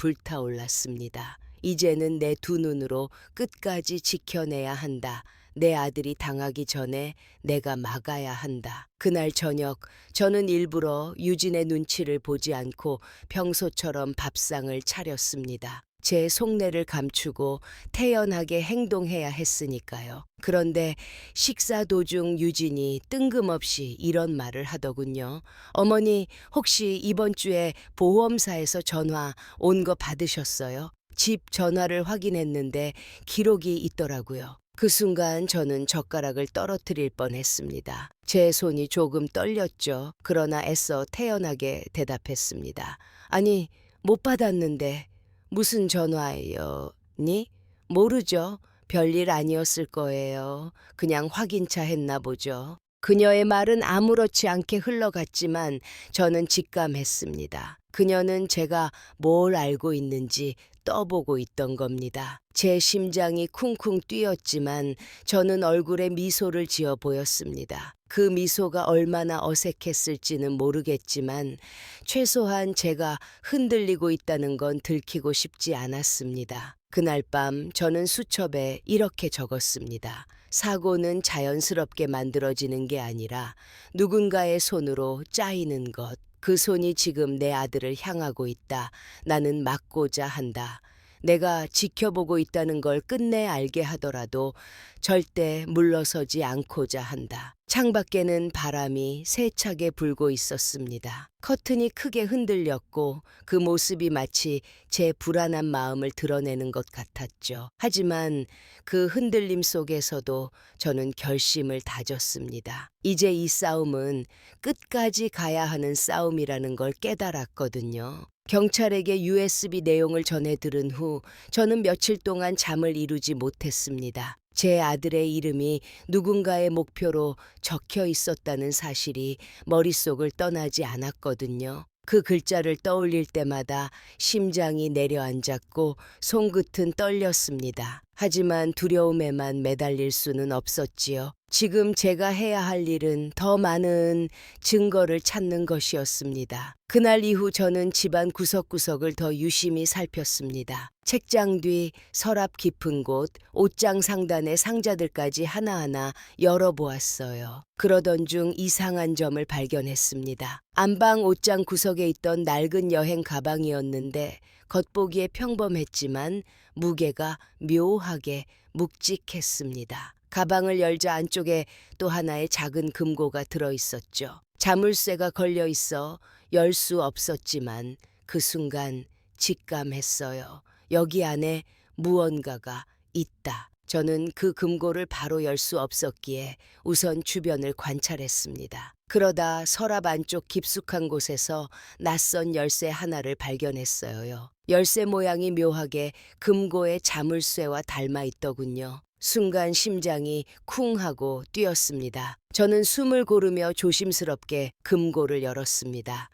불타올랐습니다. 이제는 내 두 눈으로 끝까지 지켜내야 한다. 내 아들이 당하기 전에 내가 막아야 한다. 그날 저녁 저는 일부러 유진의 눈치를 보지 않고 평소처럼 밥상을 차렸습니다. 제 속내를 감추고 태연하게 행동해야 했으니까요. 그런데 식사 도중 유진이 뜬금없이 이런 말을 하더군요. 어머니, 혹시 이번 주에 보험사에서 전화 온 거 받으셨어요? 집 전화를 확인했는데 기록이 있더라고요. 그 순간 저는 젓가락을 떨어뜨릴 뻔했습니다. 제 손이 조금 떨렸죠. 그러나 애써 태연하게 대답했습니다. 아니, 못 받았는데. 무슨 전화예요? 니? 모르죠. 별일 아니었을 거예요. 그냥 확인차 했나 보죠. 그녀의 말은 아무렇지 않게 흘러갔지만 저는 직감했습니다. 그녀는 제가 뭘 알고 있는지 떠보고 있던 겁니다. 제 심장이 쿵쿵 뛰었지만 저는 얼굴에 미소를 지어 보였습니다. 그 미소가 얼마나 어색했을지는 모르겠지만 최소한 제가 흔들리고 있다는 건 들키고 싶지 않았습니다. 그날 밤 저는 수첩에 이렇게 적었습니다. 사고는 자연스럽게 만들어지는 게 아니라 누군가의 손으로 짜이는 것. 그 손이 지금 내 아들을 향하고 있다. 나는 막고자 한다. 내가 지켜보고 있다는 걸 끝내 알게 하더라도 절대 물러서지 않고자 한다. 창밖에는 바람이 세차게 불고 있었습니다. 커튼이 크게 흔들렸고 그 모습이 마치 제 불안한 마음을 드러내는 것 같았죠. 하지만 그 흔들림 속에서도 저는 결심을 다졌습니다. 이제 이 싸움은 끝까지 가야 하는 싸움이라는 걸 깨달았거든요. 경찰에게 USB 내용을 전해 들은 후 저는 며칠 동안 잠을 이루지 못했습니다. 제 아들의 이름이 누군가의 목표로 적혀 있었다는 사실이 머릿속을 떠나지 않았거든요. 그 글자를 떠올릴 때마다 심장이 내려앉았고 손끝은 떨렸습니다. 하지만 두려움에만 매달릴 수는 없었지요. 지금 제가 해야 할 일은 더 많은 증거를 찾는 것이었습니다. 그날 이후 저는 집안 구석구석을 더 유심히 살폈습니다. 책장 뒤, 서랍 깊은 곳, 옷장 상단의 상자들까지 하나하나 열어보았어요. 그러던 중 이상한 점을 발견했습니다. 안방 옷장 구석에 있던 낡은 여행 가방이었는데 겉보기에 평범했지만 무게가 묘하게 묵직했습니다. 가방을 열자 안쪽에 또 하나의 작은 금고가 들어있었죠. 자물쇠가 걸려 있어 열 수 없었지만 그 순간 직감했어요. 여기 안에 무언가가 있다. 저는 그 금고를 바로 열 수 없었기에 우선 주변을 관찰했습니다. 그러다 서랍 안쪽 깊숙한 곳에서 낯선 열쇠 하나를 발견했어요. 열쇠 모양이 묘하게 금고의 자물쇠와 닮아 있더군요. 순간 심장이 쿵 하고 뛰었습니다. 저는 숨을 고르며 조심스럽게 금고를 열었습니다.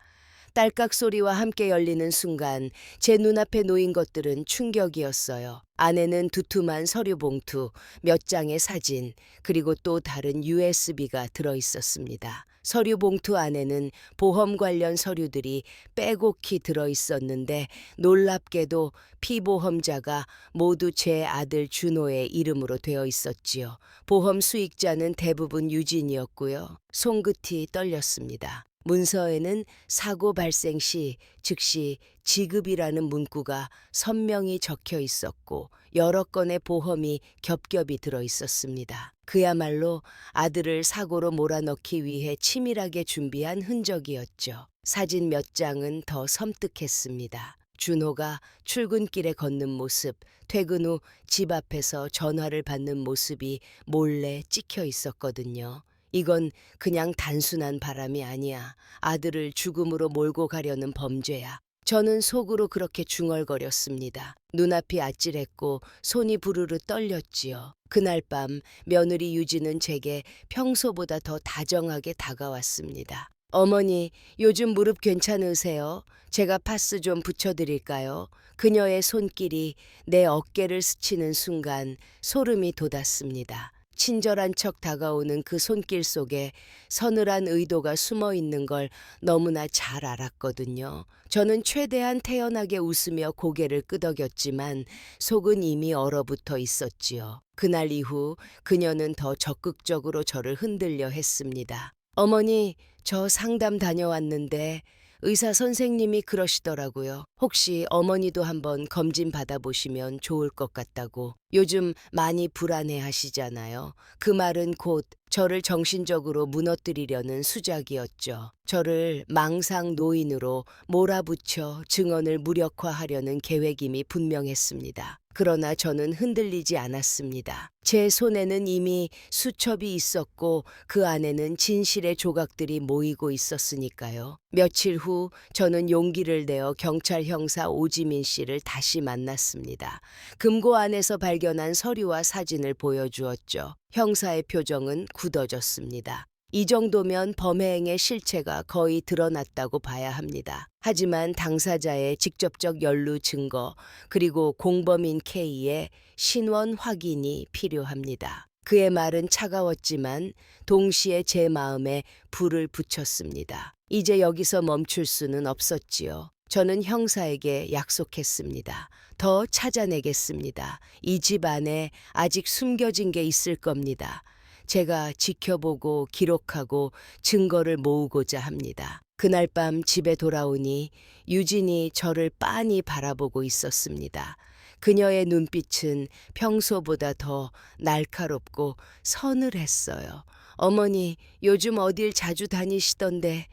딸깍 소리와 함께 열리는 순간 제 눈앞에 놓인 것들은 충격이었어요. 안에는 두툼한 서류 봉투, 몇 장의 사진, 그리고 또 다른 USB가 들어있었습니다. 서류 봉투 안에는 보험 관련 서류들이 빼곡히 들어있었는데 놀랍게도 피보험자가 모두 제 아들 준호의 이름으로 되어 있었지요. 보험 수익자는 대부분 유진이었고요. 손끝이 떨렸습니다. 문서에는 사고 발생 시 즉시 지급이라는 문구가 선명히 적혀 있었고 여러 건의 보험이 겹겹이 들어 있었습니다. 그야말로 아들을 사고로 몰아넣기 위해 치밀하게 준비한 흔적이었죠. 사진 몇 장은 더 섬뜩했습니다. 준호가 출근길에 걷는 모습, 퇴근 후 집 앞에서 전화를 받는 모습이 몰래 찍혀 있었거든요. 이건 그냥 단순한 바람이 아니야. 아들을 죽음으로 몰고 가려는 범죄야. 저는 속으로 그렇게 중얼거렸습니다. 눈앞이 아찔했고 손이 부르르 떨렸지요. 그날 밤 며느리 유진은 제게 평소보다 더 다정하게 다가왔습니다. 어머니, 요즘 무릎 괜찮으세요? 제가 파스 좀 붙여드릴까요? 그녀의 손길이 내 어깨를 스치는 순간 소름이 돋았습니다. 친절한 척 다가오는 그 손길 속에 서늘한 의도가 숨어 있는 걸 너무나 잘 알았거든요. 저는 최대한 태연하게 웃으며 고개를 끄덕였지만 속은 이미 얼어붙어 있었지요. 그날 이후 그녀는 더 적극적으로 저를 흔들려 했습니다. 어머니, 저 상담 다녀왔는데 의사 선생님이 그러시더라고요. 혹시 어머니도 한번 검진 받아보시면 좋을 것 같다고. 요즘 많이 불안해 하시잖아요. 그 말은 곧 저를 정신적으로 무너뜨리려는 수작이었죠. 저를 망상 노인으로 몰아붙여 증언을 무력화하려는 계획임이 분명했습니다. 그러나 저는 흔들리지 않았습니다. 제 손에는 이미 수첩이 있었고 그 안에는 진실의 조각들이 모이고 있었으니까요. 며칠 후 저는 용기를 내어 경찰 형사 오지민 씨를 다시 만났습니다. 금고 안에서 발견한 서류와 사진을 보여주었죠. 형사의 표정은 굳어졌습니다. 이 정도면 범행의 실체가 거의 드러났다고 봐야 합니다. 하지만 당사자의 직접적 연루 증거 그리고 공범인 K의 신원 확인이 필요합니다. 그의 말은 차가웠지만 동시에 제 마음에 불을 붙였습니다. 이제 여기서 멈출 수는 없었지요. 저는 형사에게 약속했습니다. 더 찾아내겠습니다. 이 집 안에 아직 숨겨진 게 있을 겁니다. 제가 지켜보고 기록하고 증거를 모으고자 합니다. 그날 밤 집에 돌아오니 유진이 저를 빤히 바라보고 있었습니다. 그녀의 눈빛은 평소보다 더 날카롭고 서늘했어요. 어머니, 요즘 어딜 자주 다니시던데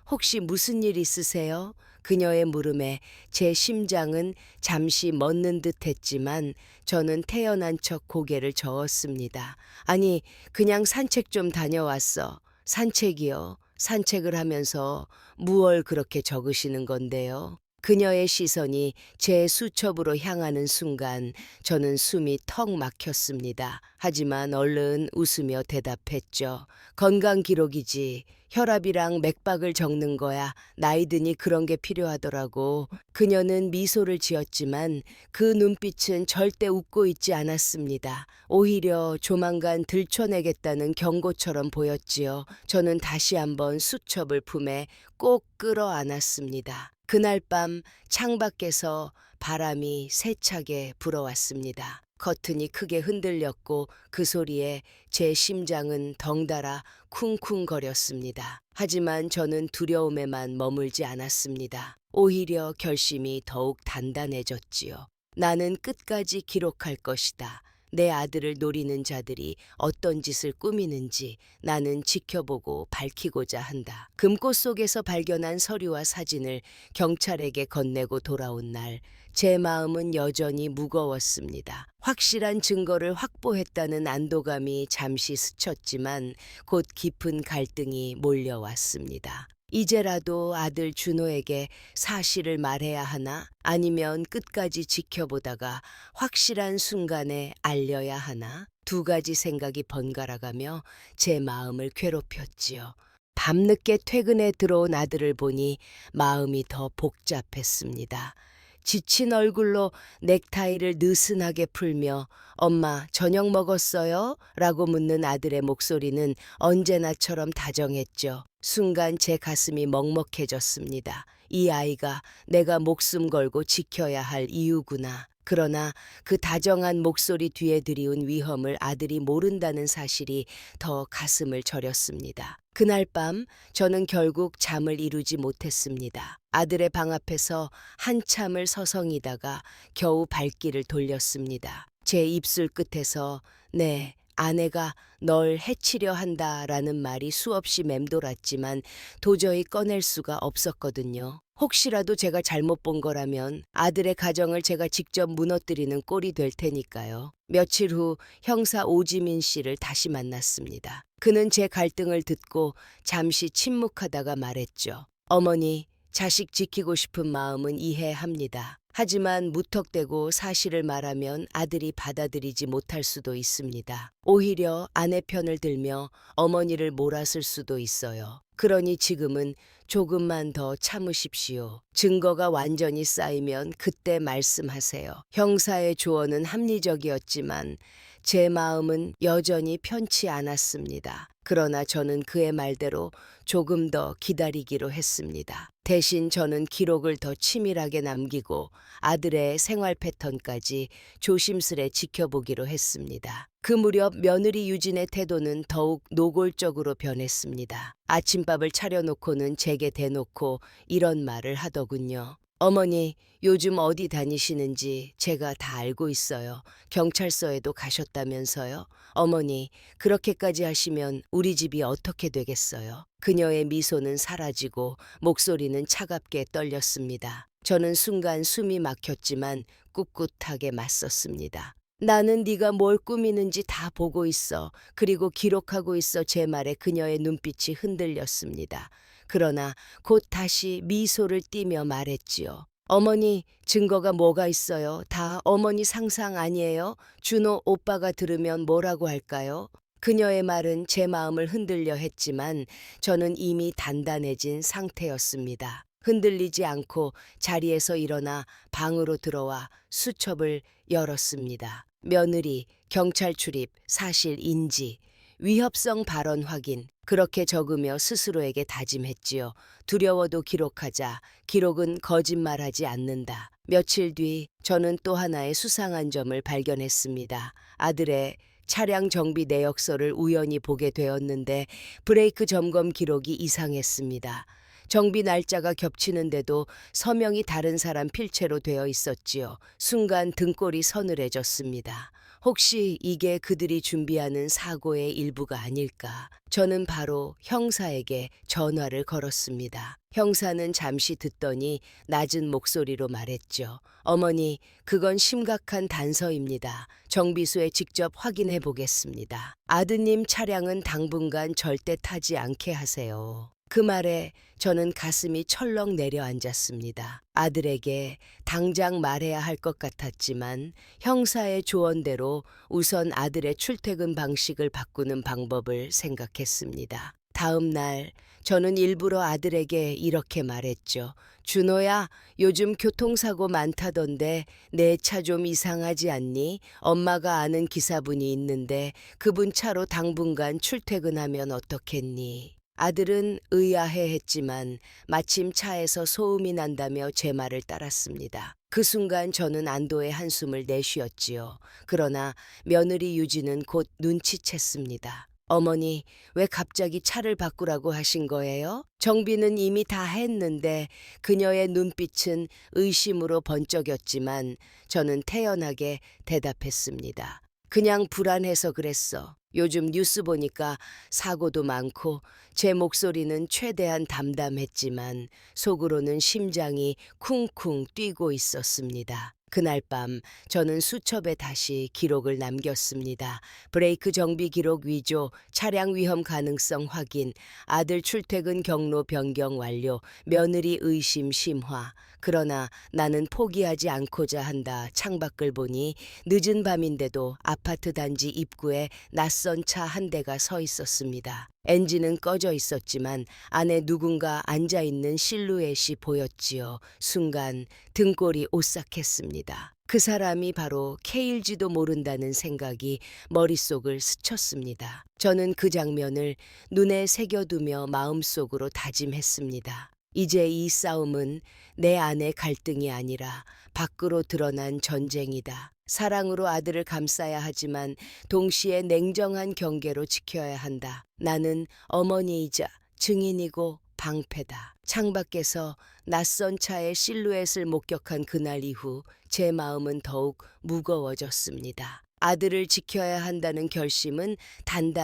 혹시 무슨 일 있으세요? 그녀의 물음에 제 심장은 잠시 멎는 듯 했지만 저는 태연한 척 고개를 저었습니다. 아니, 그냥 산책 좀 다녀왔어. 산책이요? 산책을 하면서 무얼 그렇게 적으시는 건데요? 그녀의 시선이 제 수첩으로 향하는 순간 저는 숨이 턱 막혔습니다. 하지만 얼른 웃으며 대답했죠. 건강 기록이지. 혈압이랑 맥박을 적는 거야. 나이 드니 그런 게 필요하더라고. 그녀는 미소를 지었지만 그 눈빛은 절대 웃고 있지 않았습니다. 오히려 조만간 들춰내겠다는 경고처럼 보였지요. 저는 다시 한번 수첩을 품에 꼭 끌어안았습니다. 그날 밤 창밖에서 바람이 세차게 불어왔습니다. 커튼이 크게 흔들렸고 그 소리에 제 심장은 덩달아 쿵쿵거렸습니다. 하지만 저는 두려움에만 머물지 않았습니다. 오히려 결심이 더욱 단단해졌지요. 나는 끝까지 기록할 것이다. 내 아들을 노리는 자들이 어떤 짓을 꾸미는지 나는 지켜보고 밝히고자 한다. 금꽃 속에서 발견한 서류와 사진을 경찰에게 건네고 돌아온 날, 제 마음은 여전히 무거웠습니다. 확실한 증거를 확보했다는 안도감이 잠시 스쳤지만 곧 깊은 갈등이 몰려왔습니다. 이제라도 아들 준호에게 사실을 말해야 하나? 아니면 끝까지 지켜보다가 확실한 순간에 알려야 하나? 두 가지 생각이 번갈아가며 제 마음을 괴롭혔지요. 밤늦게 퇴근에 들어온 아들을 보니 마음이 더 복잡했습니다. 지친 얼굴로 넥타이를 느슨하게 풀며 "엄마, 저녁 먹었어요?" 라고 묻는 아들의 목소리는 언제나처럼 다정했죠. 순간 제 가슴이 먹먹해졌습니다. 이 아이가 내가 목숨 걸고 지켜야 할 이유구나. 그러나 그 다정한 목소리 뒤에 드리운 위험을 아들이 모른다는 사실이 더 가슴을 저렸습니다. 그날 밤 저는 결국 잠을 이루지 못했습니다. 아들의 방 앞에서 한참을 서성이다가 겨우 발길을 돌렸습니다. 제 입술 끝에서 "네, 아내가 널 해치려 한다라는 말이 수없이 맴돌았지만 도저히 꺼낼 수가 없었거든요. 혹시라도 제가 잘못 본 거라면 아들의 가정을 제가 직접 무너뜨리는 꼴이 될 테니까요. 며칠 후 형사 오지민 씨를 다시 만났습니다. 그는 제 갈등을 듣고 잠시 침묵하다가 말했죠. "어머니, 자식 지키고 싶은 마음은 이해합니다. 하지만 무턱대고 사실을 말하면 아들이 받아들이지 못할 수도 있습니다. 오히려 아내 편을 들며 어머니를 몰아쓸 수도 있어요. 그러니 지금은 조금만 더 참으십시오. 증거가 완전히 쌓이면 그때 말씀하세요." 형사의 조언은 합리적이었지만 제 마음은 여전히 편치 않았습니다. 그러나 저는 그의 말대로 조금 더 기다리기로 했습니다. 대신 저는 기록을 더 치밀하게 남기고 아들의 생활 패턴까지 조심스레 지켜보기로 했습니다. 그 무렵 며느리 유진의 태도는 더욱 노골적으로 변했습니다. 아침밥을 차려놓고는 제게 대놓고 이런 말을 하더군요. "어머니, 요즘 어디 다니시는지 제가 다 알고 있어요. 경찰서에도 가셨다면서요? 어머니, 그렇게까지 하시면 우리 집이 어떻게 되겠어요?" 그녀의 미소는 사라지고 목소리는 차갑게 떨렸습니다. 저는 순간 숨이 막혔지만 꿋꿋하게 맞섰습니다. "나는 네가 뭘 꾸미는지 다 보고 있어. 그리고 기록하고 있어." 제 말에 그녀의 눈빛이 흔들렸습니다. 그러나 곧 다시 미소를 띠며 말했지요. "어머니, 증거가 뭐가 있어요? 다 어머니 상상 아니에요? 준호 오빠가 들으면 뭐라고 할까요?" 그녀의 말은 제 마음을 흔들려 했지만 저는 이미 단단해진 상태였습니다. 흔들리지 않고 자리에서 일어나 방으로 들어와 수첩을 열었습니다. 며느리, 경찰 출입, 사실 인지, 위협성 발언 확인. 그렇게 적으며 스스로에게 다짐했지요. 두려워도 기록하자. 기록은 거짓말하지 않는다. 며칠 뒤 저는 또 하나의 수상한 점을 발견했습니다. 아들의 차량 정비 내역서를 우연히 보게 되었는데 브레이크 점검 기록이 이상했습니다. 정비 날짜가 겹치는데도 서명이 다른 사람 필체로 되어 있었지요. 순간 등골이 서늘해졌습니다. 혹시 이게 그들이 준비하는 사고의 일부가 아닐까? 저는 바로 형사에게 전화를 걸었습니다. 형사는 잠시 듣더니 낮은 목소리로 말했죠. 어머니, 그건 심각한 단서입니다. 정비소에 직접 확인해 보겠습니다. 아드님 차량은 당분간 절대 타지 않게 하세요. 그 말에 저는 가슴이 철렁 내려앉았습니다. 아들에게 당장 말해야 할 것 같았지만 형사의 조언대로 우선 아들의 출퇴근 방식을 바꾸는 방법을 생각했습니다. 다음 날 저는 일부러 아들에게 이렇게 말했죠. 준호야, 요즘 교통사고 많다던데 내 차 좀 이상하지 않니? 엄마가 아는 기사분이 있는데 그분 차로 당분간 출퇴근하면 어떻겠니? 아들은 의아해했지만 마침 차에서 소음이 난다며 제 말을 따랐습니다. 그 순간 저는 안도의 한숨을 내쉬었지요. 그러나 며느리 유지는 곧 눈치챘습니다. 어머니, 왜 갑자기 차를 바꾸라고 하신 거예요? 정비는 이미 다 했는데 그녀의 눈빛은 의심으로 번쩍였지만 저는 태연하게 대답했습니다. 그냥 불안해서 그랬어. 요즘 뉴스 보니까 사고도 많고 제 목소리는 최대한 담담했지만 속으로는 심장이 쿵쿵 뛰고 있었습니다. 그날 밤 저는 수첩에 다시 기록을 남겼습니다. 브레이크 정비 기록 위조, 차량 위험 가능성 확인, 아들 출퇴근 경로 변경 완료, 며느리 의심 심화. 그러나 나는 포기하지 않고자 한다. 창밖을 보니 늦은 밤인데도 아파트 단지 입구에 낯선 차 한 대가 서 있었습니다. 엔진은 꺼져 있었지만 안에 누군가 앉아있는 실루엣이 보였지요. 순간 등골이 오싹했습니다. 그 사람이 바로 K일지도 모른다는 생각이 머릿속을 스쳤습니다. 저는 그 장면을 눈에 새겨두며 마음속으로 다짐했습니다. 이제 이 싸움은 내 안의 갈등이 아니라 밖으로 드러난 전쟁이다. 사랑으로 아들을 감싸야 하지만 동시에 냉정한 경계로 지켜야 한다. 나는 어머니이자 증인이고 방패다. 창밖에서 낯선 차의 실루엣을 목격한 그날 이후 제 마음은 더욱 무거워졌습니다. 아들을 지켜야 한다는 결심은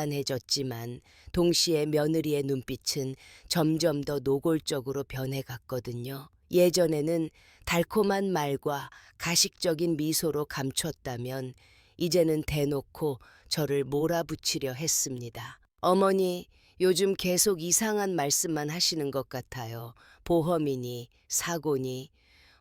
단단해졌지만 동시에 며느리의 눈빛은 점점 더 노골적으로 변해갔거든요. 예전에는 달콤한 말과 가식적인 미소로 감췄다면 이제는 대놓고 저를 몰아붙이려 했습니다. 어머니, 요즘 계속 이상한 말씀만 하시는 것 같아요. 보험이니 사고니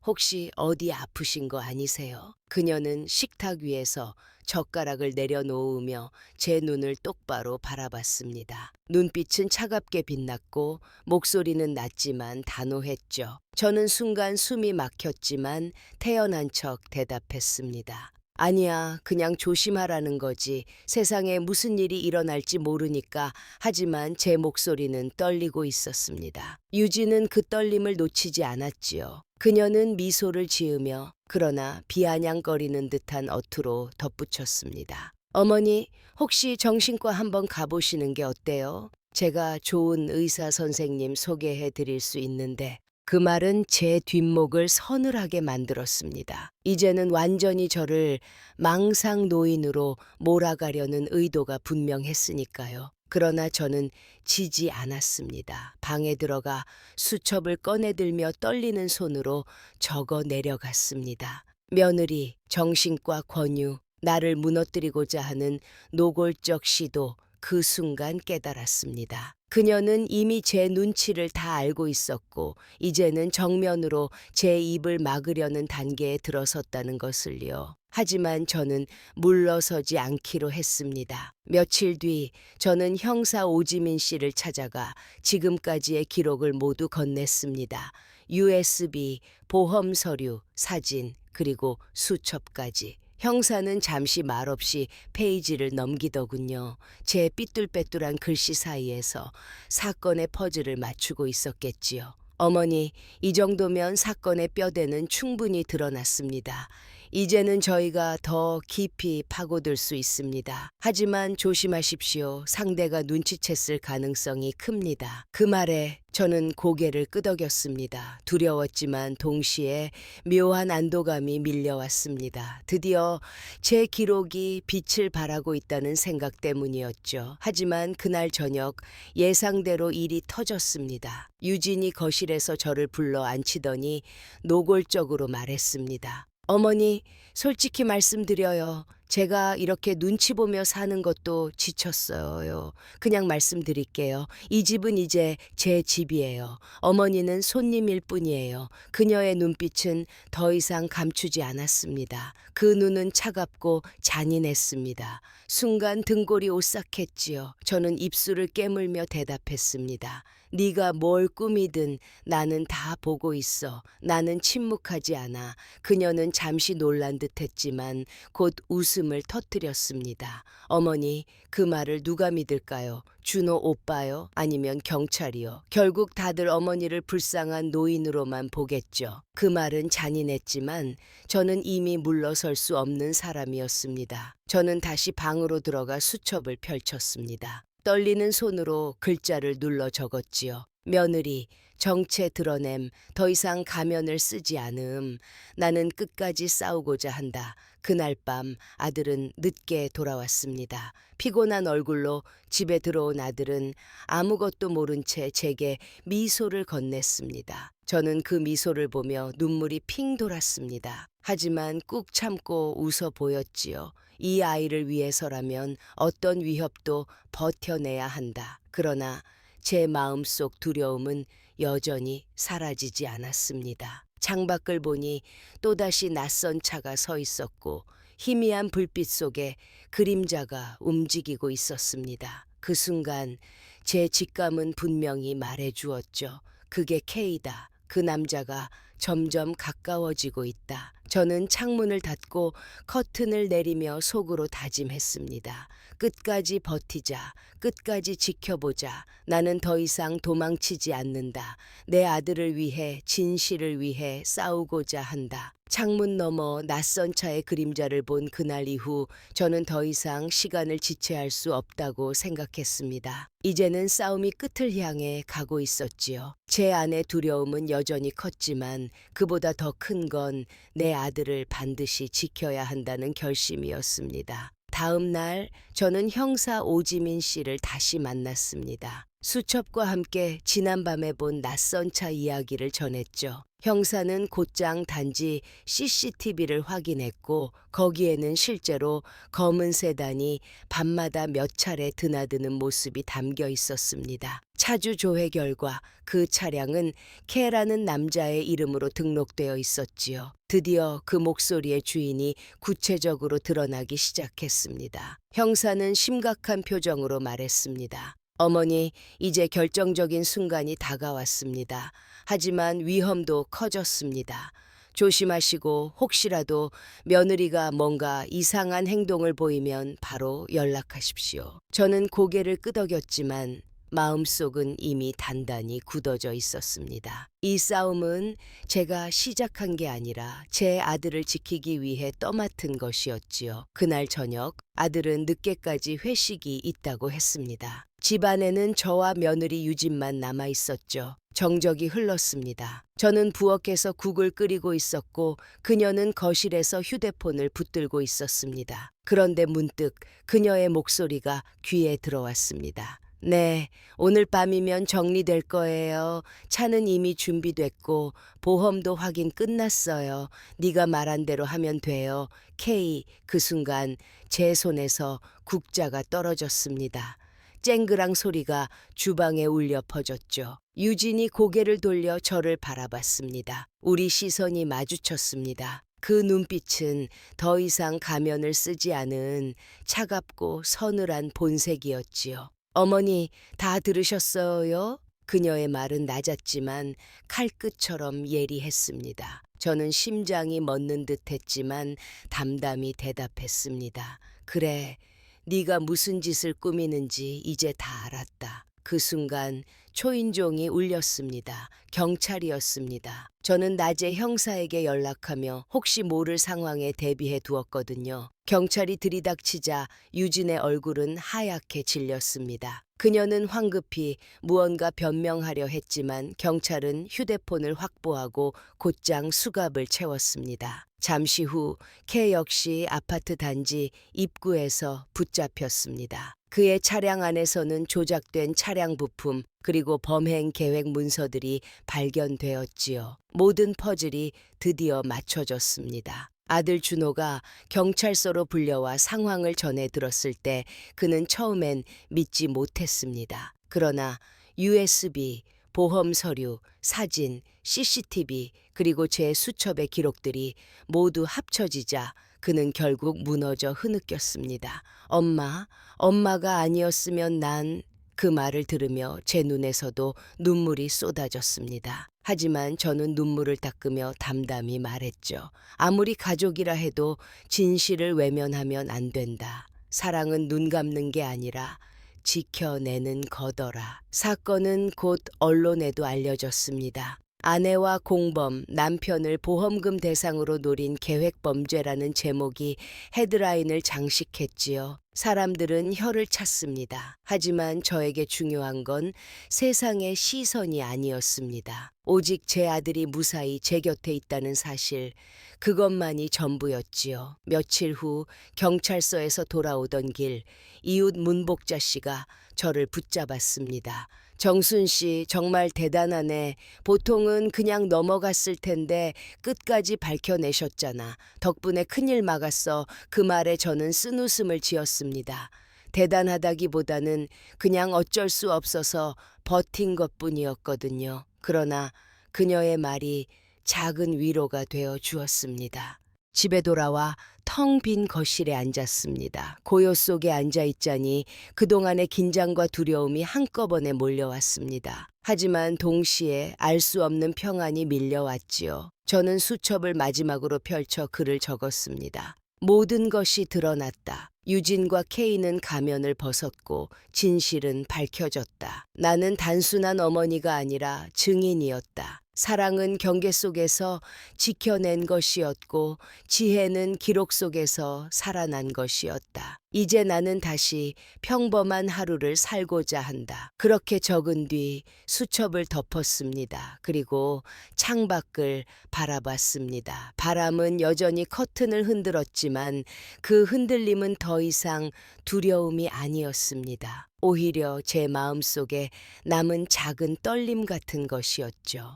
혹시 어디 아프신 거 아니세요? 그녀는 식탁 위에서 젓가락을 내려놓으며 제 눈을 똑바로 바라봤습니다. 눈빛은 차갑게 빛났고 목소리는 낮지만 단호했죠. 저는 순간 숨이 막혔지만 태연한 척 대답했습니다. 아니야, 그냥 조심하라는 거지. 세상에 무슨 일이 일어날지 모르니까. 하지만 제 목소리는 떨리고 있었습니다. 유진은 그 떨림을 놓치지 않았지요. 그녀는 미소를 지으며 그러나 비아냥거리는 듯한 어투로 덧붙였습니다. 어머니, 혹시 정신과 한번 가보시는 게 어때요? 제가 좋은 의사 선생님 소개해 드릴 수 있는데. 그 말은 제 뒷목을 서늘하게 만들었습니다. 이제는 완전히 저를 망상 노인으로 몰아가려는 의도가 분명했으니까요. 그러나 저는 지지 않았습니다. 방에 들어가 수첩을 꺼내들며 떨리는 손으로 적어 내려갔습니다. 며느리, 정신과 권유, 나를 무너뜨리고자 하는 노골적 시도, 그 순간 깨달았습니다. 그녀는 이미 제 눈치를 다 알고 있었고 이제는 정면으로 제 입을 막으려는 단계에 들어섰다는 것을요. 하지만 저는 물러서지 않기로 했습니다. 며칠 뒤 저는 형사 오지민 씨를 찾아가 지금까지의 기록을 모두 건넸습니다. USB, 보험 서류, 사진, 그리고 수첩까지. 형사는 잠시 말없이 페이지를 넘기더군요. 제 삐뚤빼뚤한 글씨 사이에서 사건의 퍼즐을 맞추고 있었겠지요. 어머니, 이 정도면 사건의 뼈대는 충분히 드러났습니다. 이제는 저희가 더 깊이 파고들 수 있습니다. 하지만 조심하십시오. 상대가 눈치챘을 가능성이 큽니다. 그 말에 저는 고개를 끄덕였습니다. 두려웠지만 동시에 묘한 안도감이 밀려왔습니다. 드디어 제 기록이 빛을 발하고 있다는 생각 때문이었죠. 하지만 그날 저녁 예상대로 일이 터졌습니다. 유진이 거실에서 저를 불러 앉히더니 노골적으로 말했습니다. 어머니, 솔직히 말씀드려요. 제가 이렇게 눈치 보며 사는 것도 지쳤어요. 그냥 말씀드릴게요. 이 집은 이제 제 집이에요. 어머니는 손님일 뿐이에요. 그녀의 눈빛은 더 이상 감추지 않았습니다. 그 눈은 차갑고 잔인했습니다. 순간 등골이 오싹했지요. 저는 입술을 깨물며 대답했습니다. 네가 뭘 꾸미든 나는 다 보고 있어. 나는 침묵하지 않아. 그녀는 잠시 놀란 듯했지만 곧 웃음을 터뜨렸습니다. 어머니, 그 말을 누가 믿을까요? 준호 오빠요? 아니면 경찰이요? 결국 다들 어머니를 불쌍한 노인으로만 보겠죠. 그 말은 잔인했지만 저는 이미 물러설 수 없는 사람이었습니다. 저는 다시 방으로 들어가 수첩을 펼쳤습니다. 떨리는 손으로 글자를 눌러 적었지요. 며느리, 정체 드러냄, 더 이상 가면을 쓰지 않음. 나는 끝까지 싸우고자 한다. 그날 밤 아들은 늦게 돌아왔습니다. 피곤한 얼굴로 집에 들어온 아들은 아무것도 모른 채 제게 미소를 건넸습니다. 저는 그 미소를 보며 눈물이 핑 돌았습니다. 하지만 꾹 참고 웃어 보였지요. 이 아이를 위해서라면 어떤 위협도 버텨내야 한다. 그러나 제 마음속 두려움은 여전히 사라지지 않았습니다. 창밖을 보니 또다시 낯선 차가 서 있었고 희미한 불빛 속에 그림자가 움직이고 있었습니다. 그 순간 제 직감은 분명히 말해주었죠. 그게 K다. 그 남자가 점점 가까워지고 있다. 저는 창문을 닫고 커튼을 내리며 속으로 다짐했습니다. 끝까지 버티자. 끝까지 지켜보자. 나는 더 이상 도망치지 않는다. 내 아들을 위해, 진실을 위해 싸우고자 한다. 창문 너머 낯선 차의 그림자를 본 그날 이후 저는 더 이상 시간을 지체할 수 없다고 생각했습니다. 이제는 싸움이 끝을 향해 가고 있었지요. 제 안의 두려움은 여전히 컸지만 그보다 더 큰 건 내 아들을 반드시 지켜야 한다는 결심이었습니다. 다음 날 저는 형사 오지민 씨를 다시 만났습니다. 수첩과 함께 지난밤에 본 낯선 차 이야기를 전했죠. 형사는 곧장 단지 CCTV를 확인했고 거기에는 실제로 검은 세단이 밤마다 몇 차례 드나드는 모습이 담겨 있었습니다. 차주 조회 결과 그 차량은 K라는 남자의 이름으로 등록되어 있었지요. 드디어 그 목소리의 주인이 구체적으로 드러나기 시작했습니다. 형사는 심각한 표정으로 말했습니다. 어머니, 이제 결정적인 순간이 다가왔습니다. 하지만 위험도 커졌습니다. 조심하시고 혹시라도 며느리가 뭔가 이상한 행동을 보이면 바로 연락하십시오. 저는 고개를 끄덕였지만 마음속은 이미 단단히 굳어져 있었습니다. 이 싸움은 제가 시작한 게 아니라 제 아들을 지키기 위해 떠맡은 것이었지요. 그날 저녁 아들은 늦게까지 회식이 있다고 했습니다. 집안에는 저와 며느리 유진만 남아 있었죠. 정적이 흘렀습니다. 저는 부엌에서 국을 끓이고 있었고 그녀는 거실에서 휴대폰을 붙들고 있었습니다. 그런데 문득 그녀의 목소리가 귀에 들어왔습니다. 네, 오늘 밤이면 정리될 거예요. 차는 이미 준비됐고 보험도 확인 끝났어요. 네가 말한 대로 하면 돼요. K. 그 순간 제 손에서 국자가 떨어졌습니다. 쨍그랑 소리가 주방에 울려 퍼졌죠. 유진이 고개를 돌려 저를 바라봤습니다. 우리 시선이 마주쳤습니다. 그 눈빛은 더 이상 가면을 쓰지 않은 차갑고 서늘한 본색이었지요. 어머니, 다 들으셨어요? 그녀의 말은 낮았지만 칼끝처럼 예리했습니다. 저는 심장이 멎는 듯 했지만 담담히 대답했습니다. 그래, 네가 무슨 짓을 꾸미는지 이제 다 알았다. 그 순간 초인종이 울렸습니다. 경찰이었습니다. 저는 낮에 형사에게 연락하며 혹시 모를 상황에 대비해 두었거든요. 경찰이 들이닥치자 유진의 얼굴은 하얗게 질렸습니다. 그녀는 황급히 무언가 변명하려 했지만 경찰은 휴대폰을 확보하고 곧장 수갑을 채웠습니다. 잠시 후 K 역시 아파트 단지 입구에서 붙잡혔습니다. 그의 차량 안에서는 조작된 차량 부품 그리고 범행 계획 문서들이 발견되었지요. 모든 퍼즐이 드디어 맞춰졌습니다. 아들 준호가 경찰서로 불려와 상황을 전해 들었을 때 그는 처음엔 믿지 못했습니다. 그러나 USB, 보험 서류, 사진, CCTV 그리고 제 수첩의 기록들이 모두 합쳐지자 그는 결국 무너져 흐느꼈습니다. 엄마가 아니었으면 난... 그 말을 들으며 제 눈에서도 눈물이 쏟아졌습니다. 하지만 저는 눈물을 닦으며 담담히 말했죠. 아무리 가족이라 해도 진실을 외면하면 안 된다. 사랑은 눈 감는 게 아니라 지켜내는 거더라. 사건은 곧 언론에도 알려졌습니다. 아내와 공범, 남편을 보험금 대상으로 노린 계획범죄라는 제목이 헤드라인을 장식했지요. 사람들은 혀를 찼습니다. 하지만 저에게 중요한 건 세상의 시선이 아니었습니다. 오직 제 아들이 무사히 제 곁에 있다는 사실, 그것만이 전부였지요. 며칠 후 경찰서에서 돌아오던 길, 이웃 문복자 씨가 저를 붙잡았습니다. 정순 씨, 정말 대단하네. 보통은 그냥 넘어갔을 텐데 끝까지 밝혀내셨잖아. 덕분에 큰일 막았어. 그 말에 저는 쓴웃음을 지었습니다. 대단하다기보다는 그냥 어쩔 수 없어서 버틴 것뿐이었거든요. 그러나 그녀의 말이 작은 위로가 되어 주었습니다. 집에 돌아와 텅 빈 거실에 앉았습니다. 고요 속에 앉아있자니 그동안의 긴장과 두려움이 한꺼번에 몰려왔습니다. 하지만 동시에 알 수 없는 평안이 밀려왔지요. 저는 수첩을 마지막으로 펼쳐 글을 적었습니다. 모든 것이 드러났다. 유진과 K는 가면을 벗었고 진실은 밝혀졌다. 나는 단순한 어머니가 아니라 증인이었다. 사랑은 경계 속에서 지켜낸 것이었고 지혜는 기록 속에서 살아난 것이었다. 이제 나는 다시 평범한 하루를 살고자 한다. 그렇게 적은 뒤 수첩을 덮었습니다. 그리고 창밖을 바라봤습니다. 바람은 여전히 커튼을 흔들었지만 그 흔들림은 더 이상 두려움이 아니었습니다. 오히려 제 마음속에 남은 작은 떨림 같은 것이었죠.